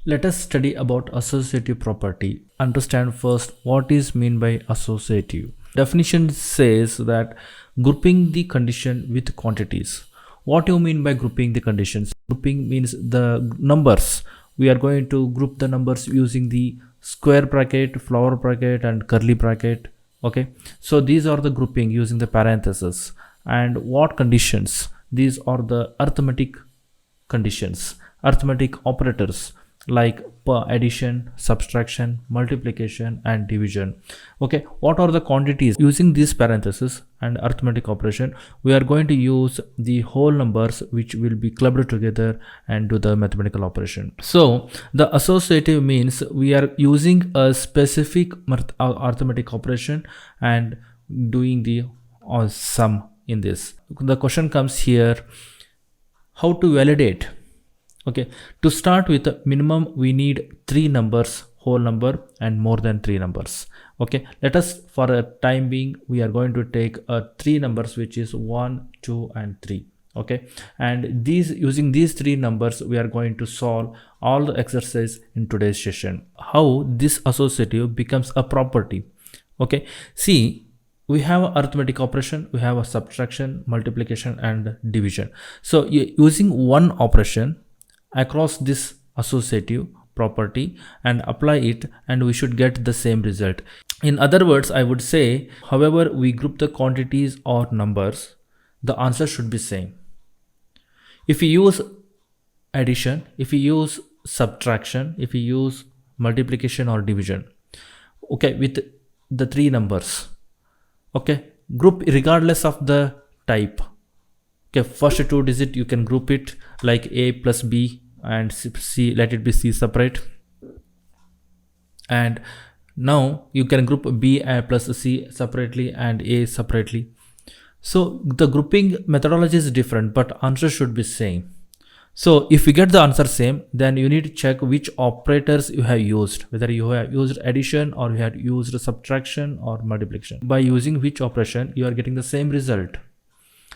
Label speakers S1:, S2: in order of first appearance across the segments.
S1: Let us study about associative property. Understand first what is meant by associative. Definition says that grouping the condition with quantities. What do you mean by grouping the conditions? Grouping means the numbers. We are going to group the numbers using the square bracket, flower bracket and curly bracket. Okay, so these are the grouping using the parentheses. And what conditions? These are the arithmetic conditions, arithmetic operators like addition, subtraction, multiplication and division. Okay, what are the quantities? Using these parentheses and arithmetic operation, we are going to use the whole numbers which will be clubbed together and do the mathematical operation. So the associative means we are using a specific arithmetic operation and doing the sum in this. The question comes here, how to validate? Okay, to start with, minimum we need 3 numbers, whole number and more than 3 numbers. Okay, let us, for a time being, we are going to take 3 numbers, which is 1, 2 and 3. Okay, and these, using these 3 numbers, we are going to solve all the exercise in today's session. How this associative becomes a property? Okay, see, we have arithmetic operation, we have a subtraction, multiplication and division. So using one operation across this associative property and apply it, and we should get the same result. In other words, I would say, however we group the quantities or numbers, the answer should be same. If we use addition, if we use subtraction, if we use multiplication or division, okay, with the 3 numbers, okay, group regardless of the type. Okay, first 2 digit you can group it like A plus B and C, let it be C separate, and now you can group B plus C separately and A separately. So the grouping methodology is different, but answer should be same. So if you get the answer same, then you need to check which operators you have used, whether you have used addition or you have used subtraction or multiplication. By using which operation, you are getting the same result.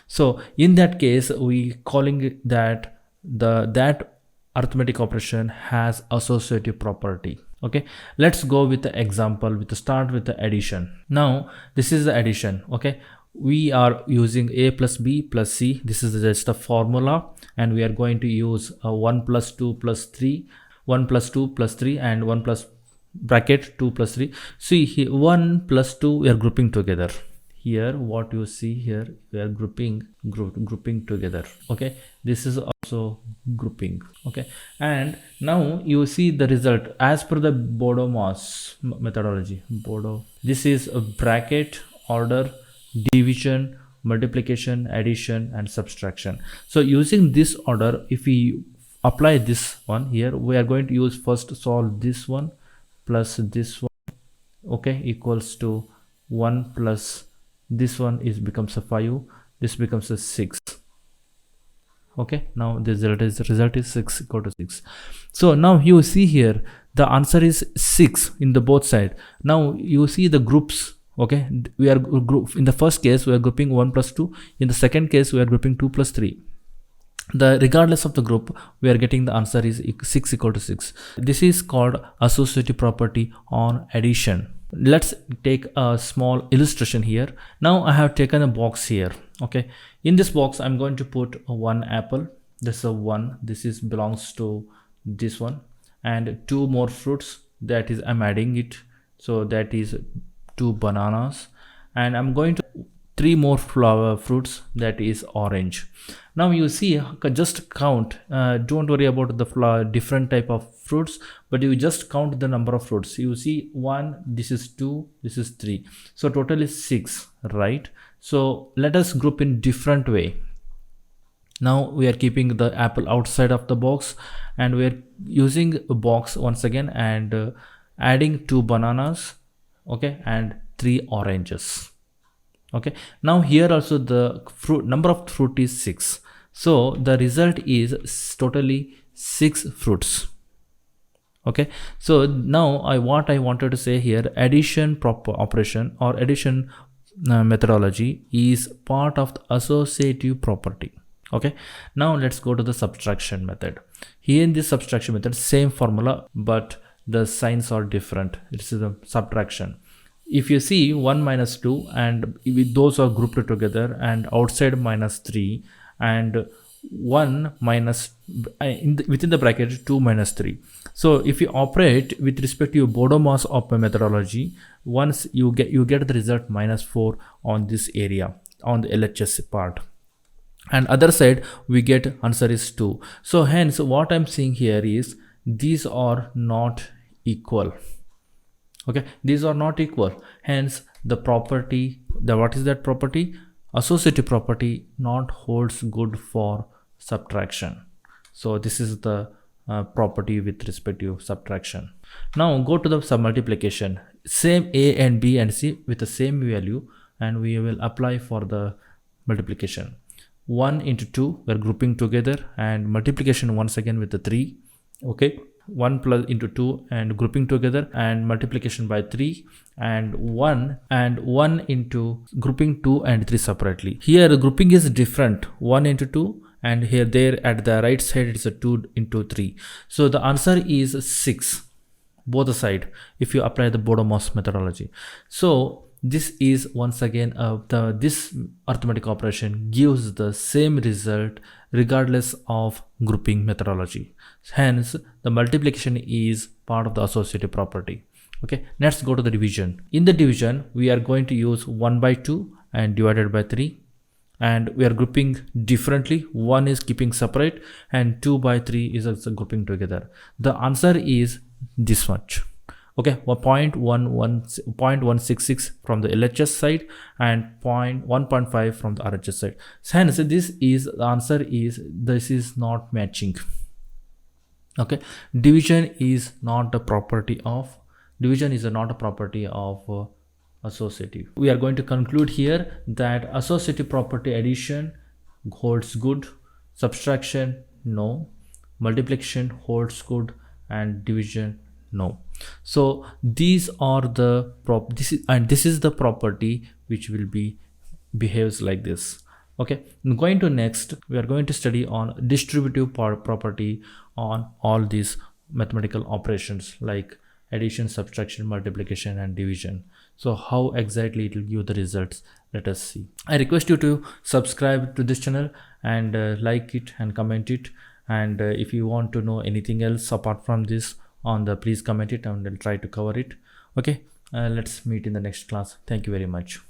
S1: So in that case, we calling that that arithmetic operation has associative property. Okay, let's go with the example. With the start with the addition. Now this is the addition. Okay, we are using A plus B plus C. This is just a formula, and we are going to use 1 plus 2 plus 3, 1 plus 2 plus 3 and 1 plus bracket 2 plus 3. See here, 1 plus 2 we are grouping together. Here what you see here, we are grouping together. Okay, this is also grouping. Okay, and now you see the result as per the Bodo-Maas methodology. This is a bracket, order, division, multiplication, addition and subtraction. So using this order, if we apply this one here, we are going to use first solve this one plus this one, okay, equals to 1 plus this one is becomes a 5, this becomes a 6. Okay, now the result is 6 equal to 6. So now you see here the answer is 6 in the both side. Now you see the groups. Okay, we are group in the first case we are grouping 1 plus 2, in the second case we are grouping 2 plus 3. The regardless of the group, we are getting the answer is 6 equal to 6. This is called associative property on addition. Let's take a small illustration here. Now I have taken a box here. Okay, in this box I'm going to put 1 apple. This is a 1. This is belongs to this one, and 2 more fruits, that is I'm adding it, so that is 2 bananas, and I'm going to 3 more flower fruits, that is orange. Now you see, just count, don't worry about the different type of fruits, but you just count the number of fruits. You see 1, this is 2, this is 3, so total is 6, right? So let us group in different way. Now we are keeping the apple outside of the box, and we are using a box once again and adding 2 bananas, okay, and 3 oranges. Okay, now here also the fruit number of fruit is 6, so the result is totally 6 fruits. Okay, so now what I wanted to say here, addition proper operation or addition methodology is part of the associative property. Okay, now let's go to the subtraction method. Here in this subtraction method, same formula, but the signs are different. It's the subtraction. If you see 1 minus 2 and those are grouped together, and outside minus 3 and 1 minus within the bracket 2 minus 3. So if you operate with respect to your BODMAS of methodology, once you get the result minus 4 on this area on the LHS part, and other side we get answer is 2. So hence what I'm seeing here is these are not equal. Okay, these are not equal, hence the property, what is that property? Associative property not holds good for subtraction. So this is the property with respect to subtraction. Now go to the submultiplication. Same A and B and C with the same value, and we will apply for the multiplication. 1 into 2 we're grouping together, and multiplication once again with the 3. Okay, 1 plus into 2 and grouping together, and multiplication by 3, and 1 into grouping 2 and 3 separately. Here grouping is different, 1 into 2, and here there at the right side it's a 2 into 3. So the answer is 6 both side if you apply the BODMAS methodology. So this is once again this arithmetic operation gives the same result regardless of grouping methodology. Hence the multiplication is part of the associative property. Okay, let's go to the division. In the division we are going to use 1 by 2 and divided by 3, and we are grouping differently. 1 is keeping separate and 2 by 3 is also grouping together. The answer is this much. Okay, 0.166 from the LHS side and 1.5 from the RHS side. Hence this is the answer is this is not matching. Okay, division is not a property of associative. We are going to conclude here that associative property addition holds good, subtraction no, multiplication holds good, and division no. So these are the this is the property which will be behaves like this. Okay, going to next we are going to study on distributive property on all these mathematical operations like addition, subtraction, multiplication, and division. So how exactly it will give the results, let us see. I request you to subscribe to this channel and like it and comment it, and if you want to know anything else apart from this on the, please comment it and I'll try to cover it. Okay, let's meet in the next class. Thank you very much.